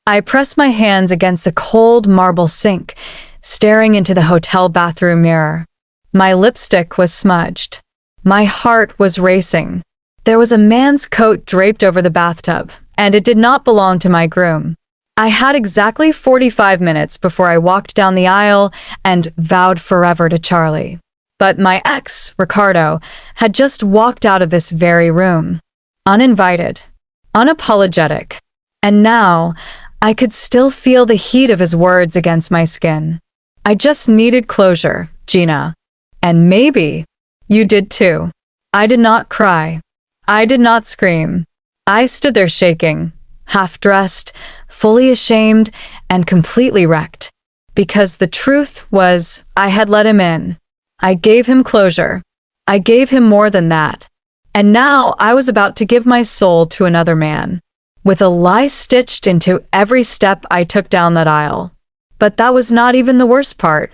I pressed my hands against the cold marble sink, staring into the hotel bathroom mirror. My lipstick was smudged. My heart was racing. There was a man's coat draped over the bathtub, and it did not belong to my groom. I had exactly 45 minutes before I walked down the aisle and vowed forever to Charlie. But my ex, Ricardo, had just walked out of this very room. Uninvited, unapologetic. And now, I could still feel the heat of his words against my skin. I just needed closure, Gina. And maybe you did too. I did not cry. I did not scream. I stood there shaking, half-dressed, fully ashamed, and completely wrecked. Because the truth was, I had let him in. I gave him closure. I gave him more than that. And now I was about to give my soul to another man, with a lie stitched into every step I took down that aisle. But that was not even the worst part.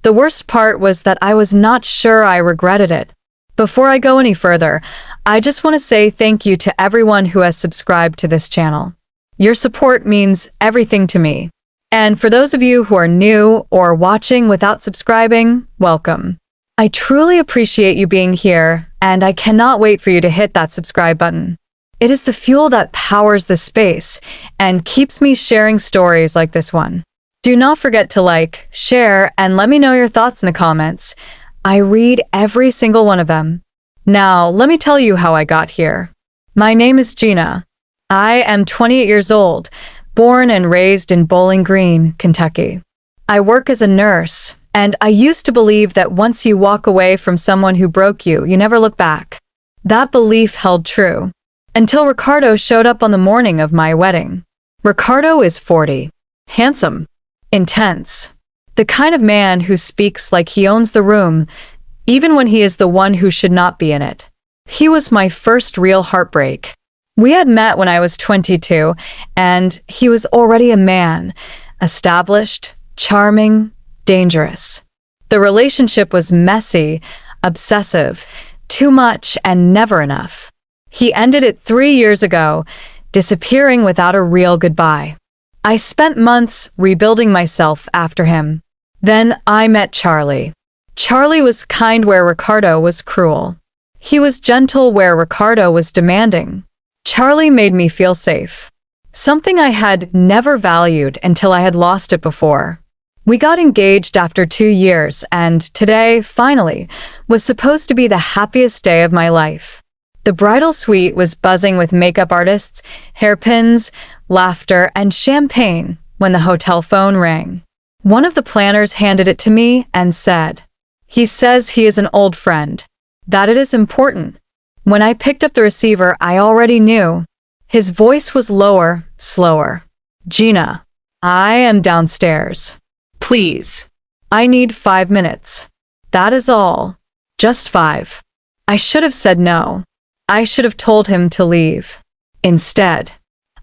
The worst part was that I was not sure I regretted it. Before I go any further, I just want to say thank you to everyone who has subscribed to this channel. Your support means everything to me. And for those of you who are new or watching without subscribing, welcome. I truly appreciate you being here, and I cannot wait for you to hit that subscribe button. It is the fuel that powers this space and keeps me sharing stories like this one. Do not forget to like, share, and let me know your thoughts in the comments. I read every single one of them. Now, let me tell you how I got here. My name is Gina. I am 28 years old, born and raised in Bowling Green, Kentucky. I work as a nurse, and I used to believe that once you walk away from someone who broke you, you never look back. That belief held true, until Ricardo showed up on the morning of my wedding. Ricardo is 40, handsome, intense, the kind of man who speaks like he owns the room, even when he is the one who should not be in it. He was my first real heartbreak. We had met when I was 22, and he was already a man, established, charming, dangerous. The relationship was messy, obsessive, too much and never enough. He ended it 3 years ago, disappearing without a real goodbye. I spent months rebuilding myself after him. Then I met Charlie. Charlie was kind where Ricardo was cruel. He was gentle where Ricardo was demanding. Charlie made me feel safe. Something I had never valued until I had lost it before. We got engaged after 2 years, and today, finally, was supposed to be the happiest day of my life. The bridal suite was buzzing with makeup artists, hairpins, laughter, and champagne when the hotel phone rang. One of the planners handed it to me and said, "He says he is an old friend, that it is important." When I picked up the receiver, I already knew. His voice was lower, slower. "Gina, I am downstairs. Please. I need 5 minutes. That is all. Just 5. I should have said no. I should have told him to leave. Instead,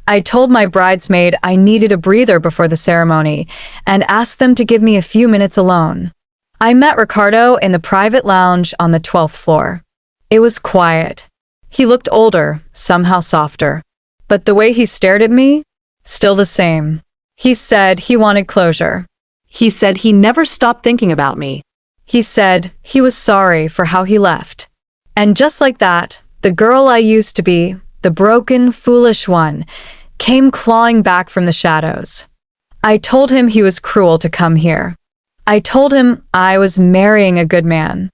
I told my bridesmaid I needed a breather before the ceremony and asked them to give me a few minutes alone. I met Ricardo in the private lounge on the 12th floor. It was quiet. He looked older, somehow softer. But the way he stared at me, still the same. He said he wanted closure. He said he never stopped thinking about me. He said he was sorry for how he left. And just like that, the girl I used to be, the broken, foolish one, came clawing back from the shadows. I told him he was cruel to come here. I told him I was marrying a good man.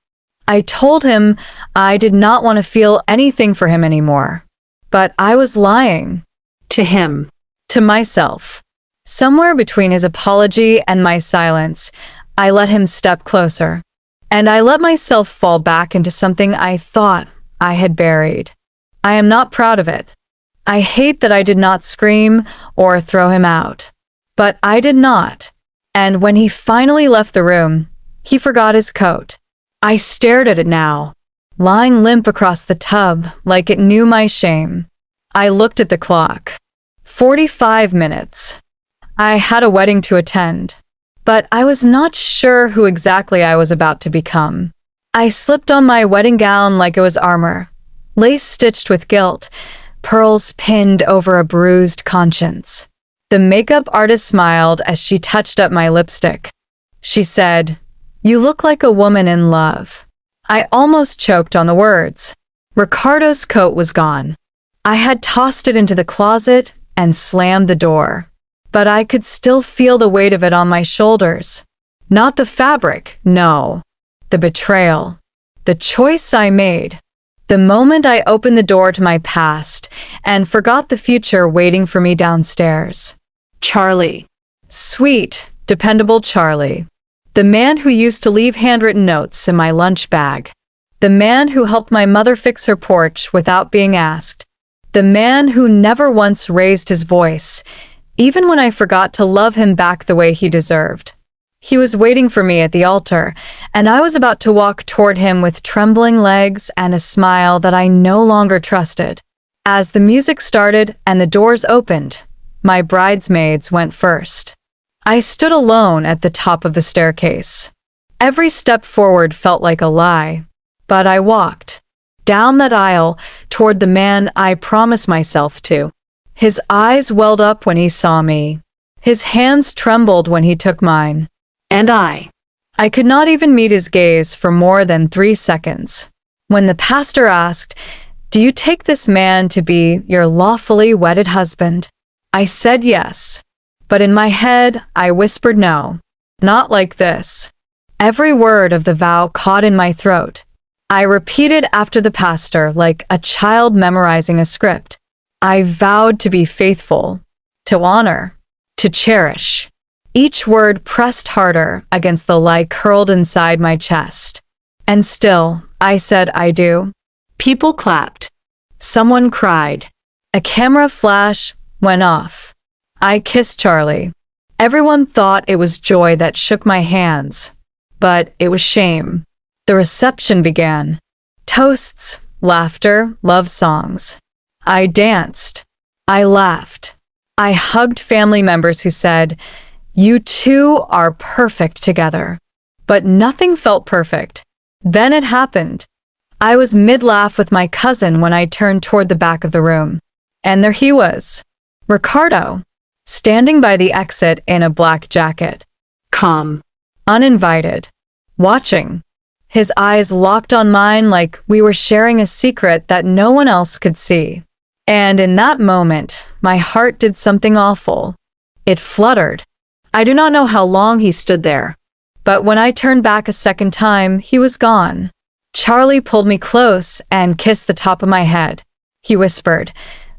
I told him I did not want to feel anything for him anymore. But I was lying. To him. To myself. Somewhere between his apology and my silence, I let him step closer. And I let myself fall back into something I thought I had buried. I am not proud of it. I hate that I did not scream or throw him out. But I did not. And when he finally left the room, he forgot his coat. I stared at it now, lying limp across the tub like it knew my shame. I looked at the clock. 45 minutes. I had a wedding to attend, but I was not sure who exactly I was about to become. I slipped on my wedding gown like it was armor, lace stitched with guilt, pearls pinned over a bruised conscience. The makeup artist smiled as she touched up my lipstick. She said, "You look like a woman in love." I almost choked on the words. Ricardo's coat was gone. I had tossed it into the closet and slammed the door. But I could still feel the weight of it on my shoulders. Not the fabric, no. The betrayal. The choice I made. The moment I opened the door to my past and forgot the future waiting for me downstairs. Charlie. Sweet, dependable Charlie. The man who used to leave handwritten notes in my lunch bag. The man who helped my mother fix her porch without being asked. The man who never once raised his voice, even when I forgot to love him back the way he deserved. He was waiting for me at the altar, and I was about to walk toward him with trembling legs and a smile that I no longer trusted. As the music started and the doors opened, my bridesmaids went first. I stood alone at the top of the staircase. Every step forward felt like a lie, but I walked down that aisle toward the man I promised myself to. His eyes welled up when he saw me. His hands trembled when he took mine. And I could not even meet his gaze for more than 3 seconds. When the pastor asked, "Do you take this man to be your lawfully wedded husband?" I said yes. But in my head, I whispered no. Not like this. Every word of the vow caught in my throat. I repeated after the pastor like a child memorizing a script. I vowed to be faithful, to honor, to cherish. Each word pressed harder against the lie curled inside my chest. And still, I said I do. People clapped. Someone cried. A camera flash went off. I kissed Charlie. Everyone thought it was joy that shook my hands, but it was shame. The reception began. Toasts, laughter, love songs. I danced. I laughed. I hugged family members who said, "You two are perfect together." But nothing felt perfect. Then it happened. I was mid-laugh with my cousin when I turned toward the back of the room. And there he was, Ricardo, standing by the exit in a black jacket. Calm. Uninvited. Watching. His eyes locked on mine like we were sharing a secret that no one else could see. And in that moment, my heart did something awful. It fluttered. I do not know how long he stood there. But when I turned back a second time, he was gone. Charlie pulled me close and kissed the top of my head. He whispered,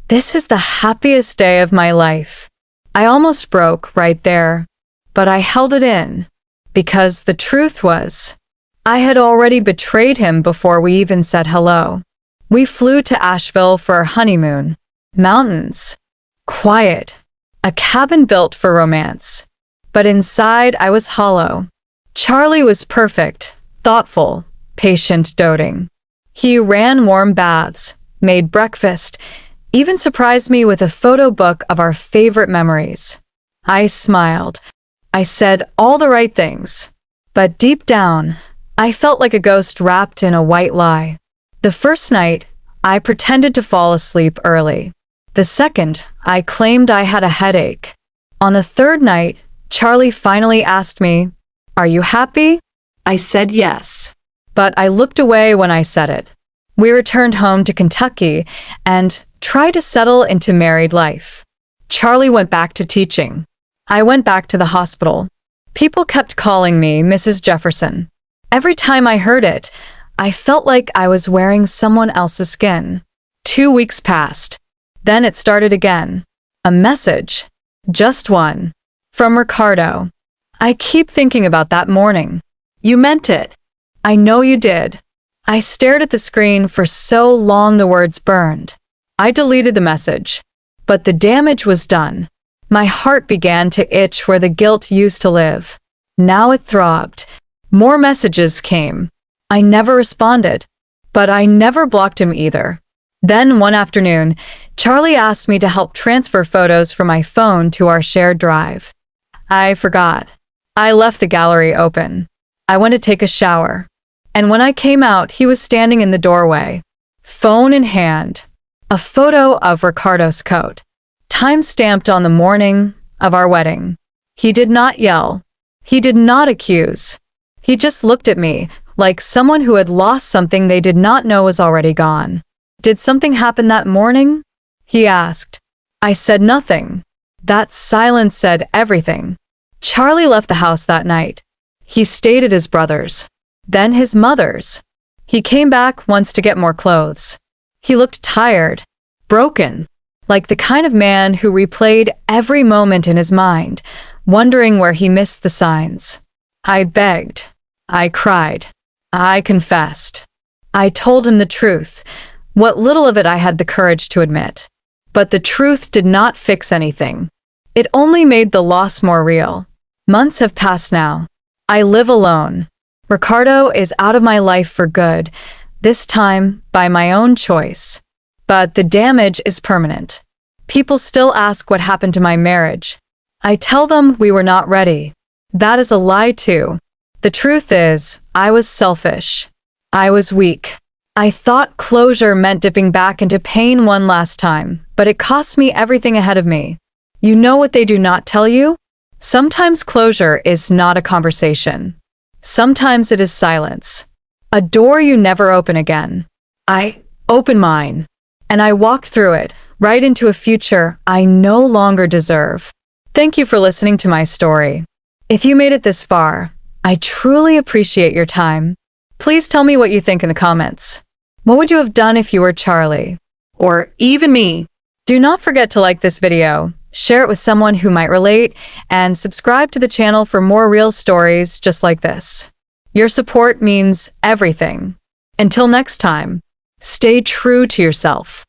"This is the happiest day of my life." I almost broke right there, but I held it in, because the truth was, I had already betrayed him before we even said hello. We flew to Asheville for our honeymoon. Mountains. Quiet. A cabin built for romance. But inside I was hollow. Charlie was perfect, thoughtful, patient, doting. He ran warm baths, made breakfast, even surprised me with a photo book of our favorite memories. I smiled. I said all the right things. But deep down, I felt like a ghost wrapped in a white lie. The first night, I pretended to fall asleep early. The second, I claimed I had a headache. On the third night, Charlie finally asked me, "Are you happy?" I said yes. But I looked away when I said it. We returned home to Kentucky and tried to settle into married life. Charlie went back to teaching. I went back to the hospital. People kept calling me Mrs. Jefferson. Every time I heard it, I felt like I was wearing someone else's skin. 2 weeks passed. Then it started again. A message. Just one. From Ricardo. I keep thinking about that morning. You meant it. I know you did. I stared at the screen for so long the words burned. I deleted the message. But the damage was done. My heart began to itch where the guilt used to live. Now it throbbed. More messages came. I never responded. But I never blocked him either. Then one afternoon, Charlie asked me to help transfer photos from my phone to our shared drive. I forgot. I left the gallery open. I went to take a shower. And when I came out, he was standing in the doorway, phone in hand, a photo of Ricardo's coat, time-stamped on the morning, of our wedding. He did not yell. He did not accuse. He just looked at me, like someone who had lost something they did not know was already gone. "Did something happen that morning?" he asked. I said nothing. That silence said everything. Charlie left the house that night. He stayed at his brother's, then his mother's. He came back once to get more clothes. He looked tired, broken, like the kind of man who replayed every moment in his mind, wondering where he missed the signs. I begged. I cried. I confessed. I told him the truth, what little of it I had the courage to admit. But the truth did not fix anything. It only made the loss more real. Months have passed now. I live alone. Ricardo is out of my life for good, this time by my own choice. But the damage is permanent. People still ask what happened to my marriage. I tell them we were not ready. That is a lie too. The truth is, I was selfish. I was weak. I thought closure meant dipping back into pain one last time, but it cost me everything ahead of me. You know what they do not tell you? Sometimes closure is not a conversation. Sometimes it is silence. A door you never open again. I open mine, and I walk through it, right into a future I no longer deserve. Thank you for listening to my story. If you made it this far, I truly appreciate your time. Please tell me what you think in the comments. What would you have done if you were Charlie? Or even me? Do not forget to like this video, share it with someone who might relate, and subscribe to the channel for more real stories just like this. Your support means everything. Until next time, stay true to yourself.